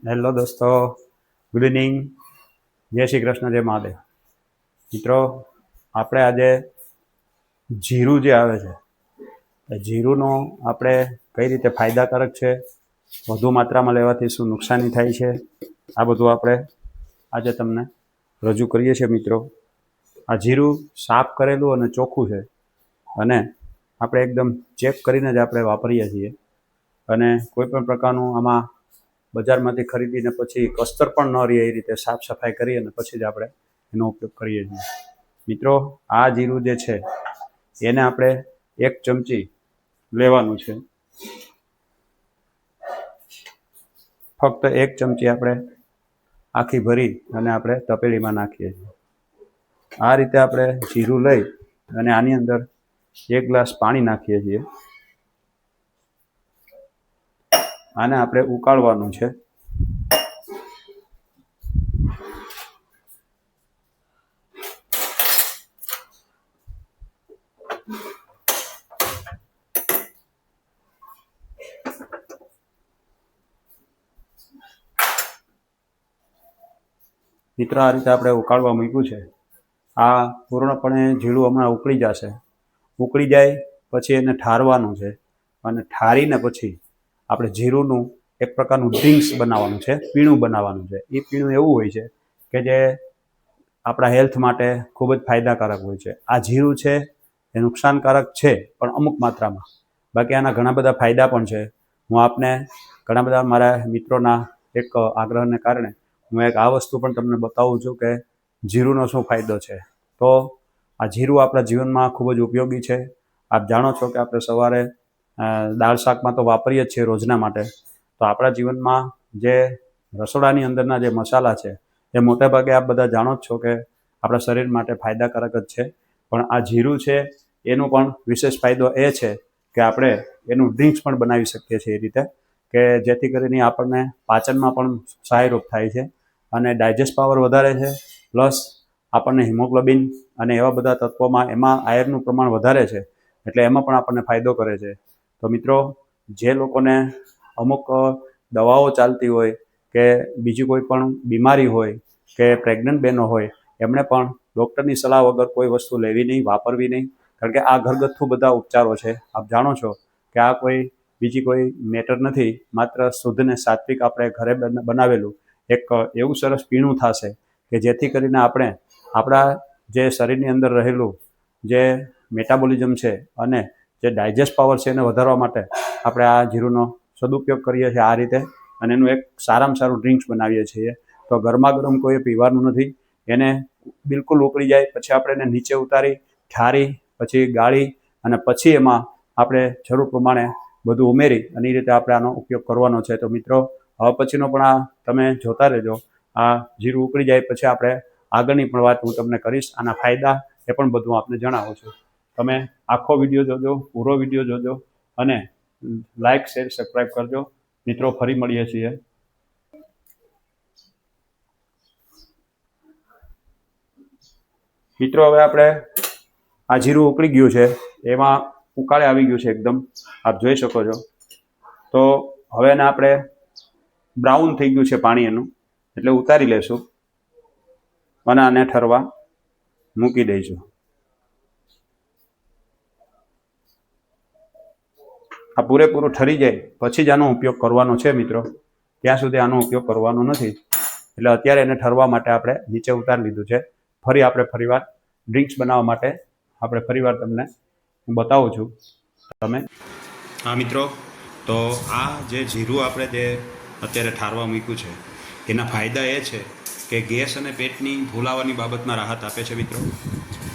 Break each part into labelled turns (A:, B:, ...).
A: Hello દોસ્તો, good evening, જય શ્રી કૃષ્ણ, જય મહાદેવ. મિત્રો, આપણે આજે જીરું જે આવે છે એ જીરુંનો આપણે કઈ રીતે ફાયદાકારક છે, વધુ માત્રામાં લેવાથી શું નુકસાની થાય છે, આ બધું આપણે આજે તમને રજૂ કરીએ છીએ. મિત્રો, આ જીરું સાફ કરેલું અને ચોખ્ખું છે અને આપણે એકદમ ચેક કરીને જ આપણે વાપરીએ છીએ. અને કોઈ પણ પ્રકારનું આમાં બજારમાંથી ખરીદીને પછી કસ્તર પણ ન રહે એ રીતે સાફ સફાઈ કરી અને પછી જ આપણે એનો ઉપયોગ કરીએ છીએ. મિત્રો, આ જીરું જે છે એને આપણે 1 ચમચી લેવાનું છે. ફક્ત 1 ચમચી આપણે આખી ભરી અને આપણે તપેલીમાં નાખીએ છીએ. આ રીતે આપણે જીરું લઈ અને આની અંદર 1 ગ્લાસ પાણી નાખીએ છીએ. આને આપણે ઉકાળવાનું છે. મિત્રો, આ રીતે આપણે ઉકાળવા મૂક્યું છે. આ પૂર્ણપણે જીરું હમણાં ઉકળી જશે. ઉકળી જાય પછી એને ઠારવાનું છે અને ઠારીને પછી આપણે જીરુંનું એક પ્રકારનું ડ્રિંક્સ બનાવવાનું છે, પીણું બનાવવાનું છે. એ પીણું એવું હોય છે કે જે આપણા હેલ્થ માટે ખૂબ જ ફાયદાકારક હોય છે. આ જીરું છે એ નુકસાનકારક છે પણ અમુક માત્રામાં, બાકી આના ઘણા બધા ફાયદા પણ છે. હું આપને ઘણા બધા મારા મિત્રોના એક આગ્રહને કારણે હું એક આ વસ્તુ પણ તમને બતાવું છું કે જીરુંનો શું ફાયદો છે. તો આ જીરું આપણા જીવનમાં ખૂબ જ ઉપયોગી છે. આપ જાણો છો કે આપણે સવારે દાળ શાકમાં તો વાપરીએ જ છીએ રોજના માટે. તો આપણા જીવનમાં જે રસોડાની અંદરના જે મસાલા છે એ મોટે ભાગે આપ બધા જાણો જ છો કે આપણા શરીર માટે ફાયદાકારક જ છે. પણ આ જીરું છે એનો પણ વિશેષ ફાયદો એ છે કે આપણે એનું ડ્રિંક્સ પણ બનાવી શકીએ છીએ એ રીતે કે જેથી કરીને આપણને પાચનમાં પણ સહાયરૂપ થાય છે અને ડાયજેસ્ટ પાવર વધારે છે. પ્લસ આપણને હિમોગ્લોબિન અને એવા બધા તત્વોમાં એમાં આયર્નનું પ્રમાણ વધારે છે એટલે એમાં પણ આપણને ફાયદો કરે છે. તો મિત્રો, જે લોકોને અમુક દવાઓ ચાલતી હોય કે બીજી કોઈ પણ બીમારી હોય કે પ્રેગ્નન્ટ બહેનો હોય, એમણે પણ ડૉક્ટરની સલાહ વગર કોઈ વસ્તુ લેવી નહીં, વાપરવી નહીં. કારણ કે આ ઘરગથ્થુ બધા ઉપચારો છે. આપ જાણો છો કે આ કોઈ બીજી કોઈ મેટર નથી, માત્ર શુદ્ધ ને સાત્વિક આપણે ઘરે બનાવેલું એક એવું સરસ પીણું થશે કે જેથી કરીને આપણે આપણા જે શરીરની અંદર રહેલું જે મેટાબોલિઝમ છે અને જે ડાયજેસ્ટ પાવર છે એને વધારવા માટે આપણે આ જીરુંનો સદુપયોગ કરીએ છીએ આ રીતે અને એનું એક સારામાં સારું ડ્રિંક્સ બનાવીએ છીએ. તો ગરમા ગરમ કોઈ પીવાનું નથી. એને બિલકુલ ઉકળી જાય પછી આપણે એને નીચે ઉતારી, ઠારી, પછી ગાળી અને પછી એમાં આપણે જરૂર પ્રમાણે બધું ઉમેરી અને એ રીતે આપણે આનો ઉપયોગ કરવાનો છે. તો મિત્રો, હવે પછીનો પણ આ તમે જોતા રહેજો. આ જીરું ઉકળી જાય પછી આપણે આગળની પણ વાત હું તમને કરીશ. આના ફાયદા એ પણ બધું આપને જણાવું છું. તમે આખો વિડીયો જોજો, પૂરો વિડીયો જોજો અને લાઇક, શેર, સબસ્ક્રાઈબ કરજો. મિત્રો, ફરી મળીએ છીએ. મિત્રો, હવે આપણે આ જીરું ઉકળી ગયું છે, એમાં ઉકાળે આવી ગયું છે એકદમ, આપ જોઈ શકો છો. તો હવે એને આપણે બ્રાઉન થઈ ગયું છે પાણી એનું, એટલે ઉતારી લેશું અને આને ઠરવા મૂકી દઈશું. આ પૂરેપૂરું ઠરી જાય પછી જ આનો ઉપયોગ કરવાનો છે મિત્રો. ત્યાં સુધી આનો ઉપયોગ કરવાનો નથી. એટલે અત્યારે એને ઠરવા માટે આપણે નીચે ઉતારી લીધું છે. ફરી આપણે ફરીવાર ડ્રિંક્સ બનાવવા માટે આપણે ફરીવાર તમને હું બતાવું છું. તમે હા મિત્રો, તો આ જે જીરું આપણે જે અત્યારે ઠારવા મૂક્યું છે એના ફાયદા એ છે કે ગેસ અને પેટની ફૂલાવાની બાબતમાં રાહત આપે છે મિત્રો.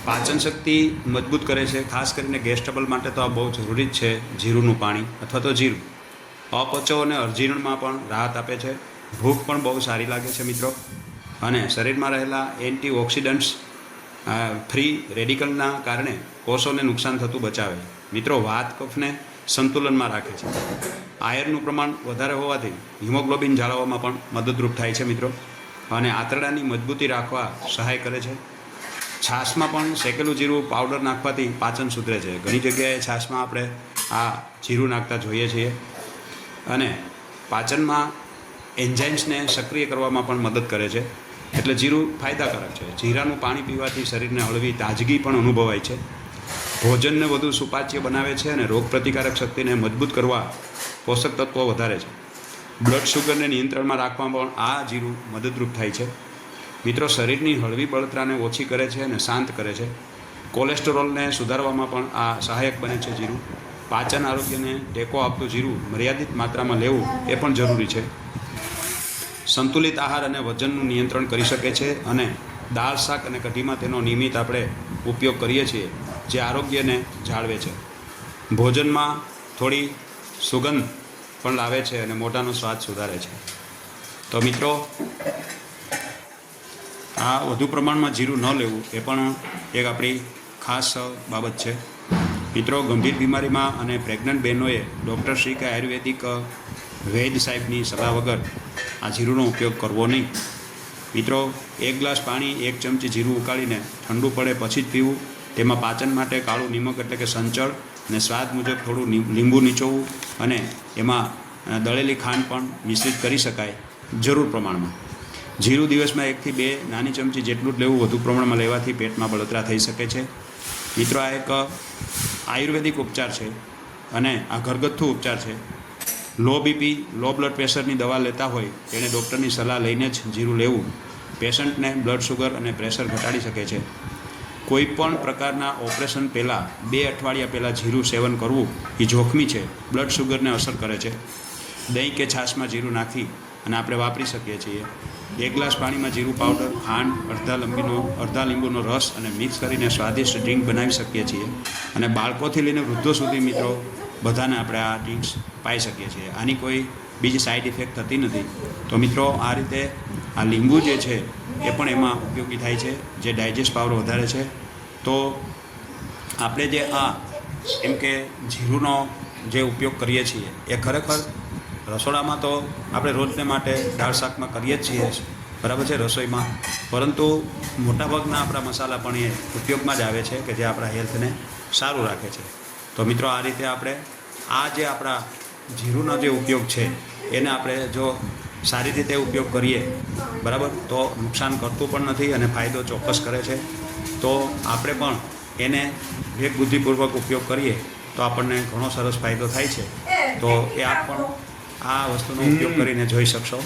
A: પાચન શક્તિ મજબૂત કરે છે. ખાસ કરીને ગેસ ટ્રબલ માટે તો આ બહુ જરૂરી જ છે જીરુંનું પાણી અથવા તો જીરું. અપચો અને અજીર્ણમાં પણ રાહત આપે છે. ભૂખ પણ બહુ સારી લાગે છે મિત્રો. અને શરીરમાં રહેલા એન્ટીઓક્સિડન્ટ્સ ફ્રી રેડિકલના કારણે કોષોને નુકસાન થતું બચાવે. મિત્રો, વાત કફને સંતુલનમાં રાખે છે. આયર્નનું પ્રમાણ વધારે હોવાથી હિમોગ્લોબિન જાળવવામાં પણ મદદરૂપ થાય છે મિત્રો. અને આંતરડાની મજબૂતી રાખવા સહાય કરે છે. છાશમાં પણ શેકેલું જીરું પાવડર નાખવાથી પાચન સુધરે છે. ઘણી જગ્યાએ છાશમાં આપણે આ જીરું નાખતા જોઈએ છીએ અને પાચનમાં એન્ઝાઇમ્સને સક્રિય કરવામાં પણ મદદ કરે છે. એટલે જીરું ફાયદાકારક છે. જીરાનું પાણી પીવાથી શરીરને હળવી તાજગી પણ અનુભવાય છે. ભોજનને વધુ સુપાચ્ય બનાવે છે અને રોગપ્રતિકારક શક્તિને મજબૂત કરવા પોષક તત્વો વધારે છે. બ્લડ શુગરને નિયંત્રણમાં રાખવામાં પણ આ જીરું મદદરૂપ થાય છે. મિત્રો, શરીરની હળવી બળતરાને ઓછી કરે છે અને શાંત કરે છે. કોલેસ્ટેરોલને સુધારવામાં પણ આ સહાયક બને છે જીરું. પાચન આરોગ્યને ટેકો આપતું જીરું મર્યાદિત માત્રામાં લેવું એ પણ જરૂરી છે. સંતુલિત આહાર અને વજનનું નિયંત્રણ કરી શકે છે અને દાળ, શાક અને કઢીમાં તેનો નિયમિત આપણે ઉપયોગ કરીએ છીએ, જે આરોગ્યને જાળવે છે. ભોજનમાં થોડી સુગંધ પણ લાવે છે અને મોઢાનો સ્વાદ સુધારે છે. તો મિત્રો, આ વધુ પ્રમાણમાં જીરું ન લેવું એ પણ એક આપણી ખાસ બાબત છે. મિત્રો, ગંભીર બીમારીમાં અને પ્રેગ્નન્ટ બહેનોએ ડૉક્ટર શ્રી કે આયુર્વેદિક વૈદ્ય સાહેબની સલાહ વગર આ જીરુંનો ઉપયોગ કરવો નહીં. મિત્રો, 1 ગ્લાસ પાણી 1 ચમચી જીરું ઉકાળીને ઠંડુ પડે પછી જ પીવું. તેમાં પાચન માટે કાળું નિમક એટલે કે સંચળ અને સ્વાદ મુજબ થોડું લીંબુ નીચોવવું અને એમાં દળેલી ખાંડ પણ મિશ્રિત કરી શકાય જરૂર પ્રમાણમાં. જીરું દિવસમાં 1 થી 2 નાની ચમચી જેટલું જ લેવું. વધુ પ્રમાણમાં લેવાથી પેટમાં બળતરા થઈ શકે છે. મિત્રો, આ એક આયુર્વેદિક ઉપચાર છે અને આ ઘરગથ્થુ ઉપચાર છે. લો બીપી, લો બ્લડ પ્રેશરની દવા લેતા હોય તેણે ડૉક્ટરની સલાહ લઈને જ જીરું લેવું. પેશન્ટને બ્લડ શુગર અને પ્રેશર ઘટાડી શકે છે. કોઈપણ પ્રકારના ઓપરેશન પહેલાં 2 અઠવાડિયા પહેલાં જીરું સેવન કરવું એ જોખમી છે. બ્લડ શુગરને અસર કરે છે. દહીં કે છાશમાં જીરું નાખી અને આપણે વાપરી શકીએ છીએ. 1 ગ્લાસ પાણીમાં જીરું પાવડર, ખાંડ, અડધા લીંબુનો રસ અને મિક્સ કરીને સ્વાદિષ્ટ ડ્રિંક બનાવી શકીએ છીએ. અને બાળકોથી લઈને વૃદ્ધો સુધી મિત્રો બધાને આપણે આ ડ્રિંક્સ પાઈ શકીએ છીએ. આની કોઈ બીજી સાઈડ ઇફેક્ટ થતી નથી. તો મિત્રો, આ રીતે આ લીંબુ જે છે એ પણ એમાં ઉપયોગી થાય છે, જે ડાયજેસ્ટ પાવર વધારે છે. તો આપણે જે આ એમ કે જીરુંનો જે ઉપયોગ કરીએ છીએ એ ખરેખર રસોડામાં તો આપણે રોજને માટે દાળ શાકમાં કરીએ જ છીએ, બરાબર છે, રસોઈમાં. પરંતુ મોટાભાગના આપણા મસાલા પણ એ ઉપયોગમાં જ આવે છે કે જે આપણા હેલ્થને સારું રાખે છે. તો મિત્રો, આ રીતે આપણે આ જે આપણા જીરુંનો જે ઉપયોગ છે એને આપણે જો સારી રીતે ઉપયોગ કરીએ, બરાબર, તો નુકસાન કરતું પણ નથી અને ફાયદો ચોક્કસ કરે છે. તો આપણે પણ એને વિવેક બુદ્ધિપૂર્વક ઉપયોગ કરીએ તો આપણને ઘણો સરસ ફાયદો થાય છે. તો એ આપ પણ આ વસ્તુનો ઉપયોગ કરીને જોઈ શકશો.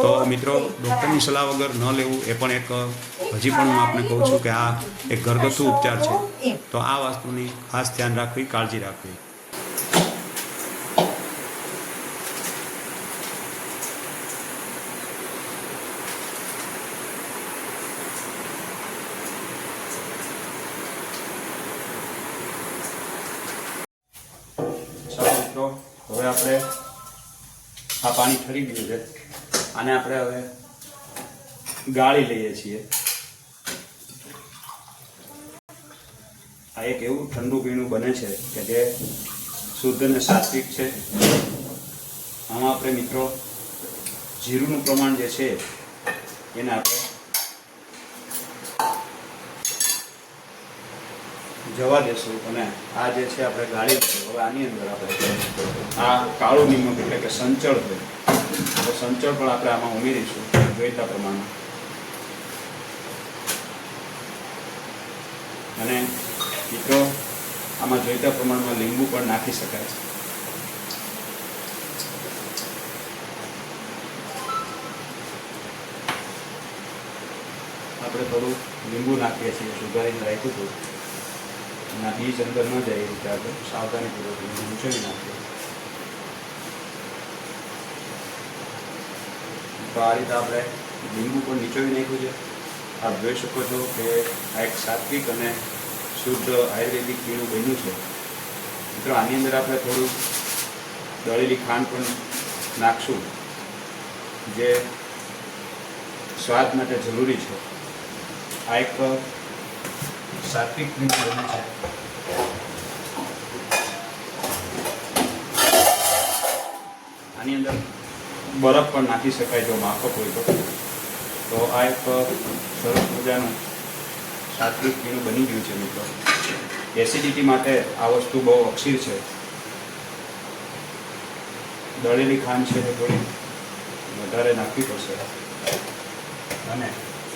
A: તો મિત્રો, ડૉક્ટરની સલાહ વગર ન લેવું એ પણ એક હજી પણ હું આપને કહું છું કે આ એક ઘરગથ્થુ ઉપચાર છે. તો આ વસ્તુની ખાસ ધ્યાન રાખવી, કાળજી રાખવી. મિત્રો, હવે આપણે આ પાણી ઠરી ગયું છે. આને આપણે હવે ગાળી લઈએ છીએ. આ એક એવું ઠંડુ પીણું બને છે કે જે શુદ્ધ અને સાત્વિક છે. આમાં આપણે મિત્રો જીરુંનું પ્રમાણ જે છે એને આપણે જવા દેશું અને આ જે છે આપણે ગાળી લઈશું. હવે આની અંદર આપણે આ કાળું નિમક એટલે કે સંચળ છે, તો સંચળ પણ આપણે આમાં ઉમેરીશું જોઈતા પ્રમાણમાં. અને મિત્રો, આમાં જોઈતા પ્રમાણમાં લીંબુ પણ નાખી શકાય છે. આપણે થોડું લીંબુ નાખીએ છીએ, સુધારીને રાખ્યું હતું. એના બીજ અંદર ન જાય એ રીતે આપણે સાવધાનીપૂર્વક ઊંચવી નાખીએ. તો આ રીતે આપણે લીંબુ પણ નીચોવી નાખ્યું છે. આપ જોઈ શકો છો કે આ એક સાત્વિક અને શુદ્ધ આયુર્વેદિક પીણું બન્યું છે. મિત્રો, આની અંદર આપણે થોડું દળેલી ખાંડ પણ નાખશું, જે સ્વાદ માટે જરૂરી છે. આ એક સાત્વિક પીણું બને છે. આની અંદર બરફ પણ નાખી શકાય જો માફક હોય તો. તો આ એક સરસ મજાનું સાત્વિક પીણું બની ગયું છે મિત્રો. એસિડિટી માટે આ વસ્તુ બહુ અક્ષીર છે. દળેલી ખાંડ છે તે થોડી વધારે નાખવી પડશે અને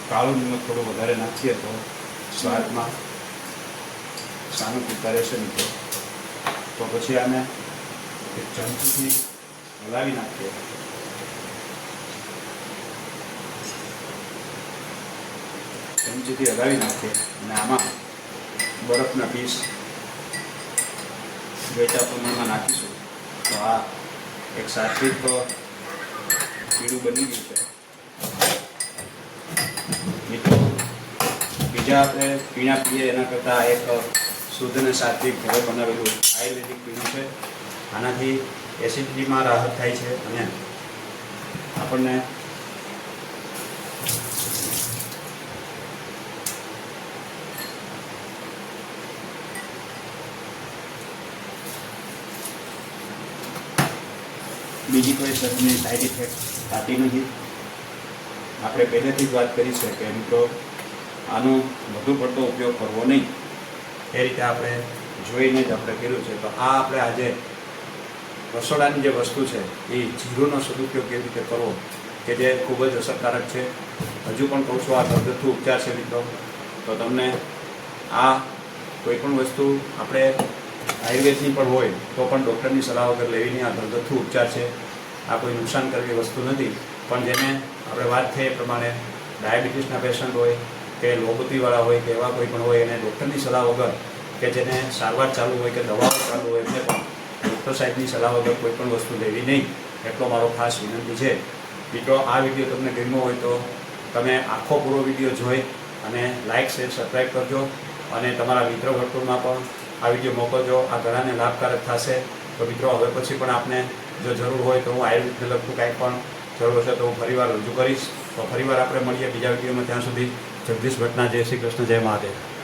A: કાળું નિમક થોડું વધારે નાખીએ તો સ્વાદમાં સાનુકૂળતા રહેશે મિત્રો. તો પછી આને એક ચમચીથી હલાવી નાખીએ. ચમચીથી હલાવી નાખીએ અને આમાં બરફના પીસ વેચા પ્રમાણમાં નાખીશું. તો આ એક સાત્વિક પીણું બની ગયું છે મિત્રો. બીજા આપણે પીણા પીએ એના કરતાં એક શુદ્ધ અને સાત્વિક ઘરે બનાવેલું આયુર્વેદિક પીણું છે. આનાથી એસિડિટીમાં રાહત થાય છે અને આપણને બીજી કોઈ શરીરની સાઈડ ઇફેક્ટ થતી નથી. આપણે પહેલેથી જ વાત કરી છે કે મિત્રો આનો વધુ પડતો ઉપયોગ કરવો નહીં, એ રીતે આપણે જોઈને જ આપણે કર્યું છે. તો આ આપણે આજે રસોડાની જે વસ્તુ છે એ જીરુંનો સદુપયોગ કેવી રીતે કરવો કે જે ખૂબ જ અસરકારક છે. હજુ પણ કહું છું, આ ઘરગથ્થુ ઉપચાર છે મિત્રો. તો તમને આ કોઈ પણ વસ્તુ આપણે આયુર્વેદની પણ હોય તો પણ ડૉક્ટરની સલાહ વગર લેવી નહીં. આ ઘરગથ્થુ ઉપચાર છે, આ કોઈ નુકસાન કરવી વસ્તુ નથી. પણ જેને આપણે વાત થઈ એ પ્રમાણે ડાયાબિટીસના પેશન્ટ હોય કે લોબતીવાળા હોય કે એવા કોઈ પણ હોય એને ડૉક્ટરની સલાહ વગર કે જેને સારવાર ચાલુ હોય કે દવાઓ ચાલુ હોય એમને પણ ડૉક્ટર સાહેબની સલાહ વગર કોઈ પણ વસ્તુ લેવી નહીં, એટલો મારો ખાસ વિનંતી છે. મિત્રો આ વિડીયો તમને ગમ્યો હોય તો તમે આખો પૂરો વિડીયો જોઈ અને લાઇક શેર સબસ્ક્રાઈબ કરજો અને તમારા મિત્ર વર્તુળમાં પણ આ વિડીયો મોકલજો. આ ઘણાને લાભકારક થશે. તો મિત્રો હવે પછી પણ આપને જો જરૂર હોય તો હું આયુર્વેદને લગતું કાંઈ પણ જરૂર હશે તો હું ફરીવાર રજૂ કરીશ. તો ફરીવાર આપણે મળીએ બીજા વિડીયોમાં. ત્યાં સુધી જગદીશ ભટ્ટના જય શ્રી કૃષ્ણ, જય મહાદેવ.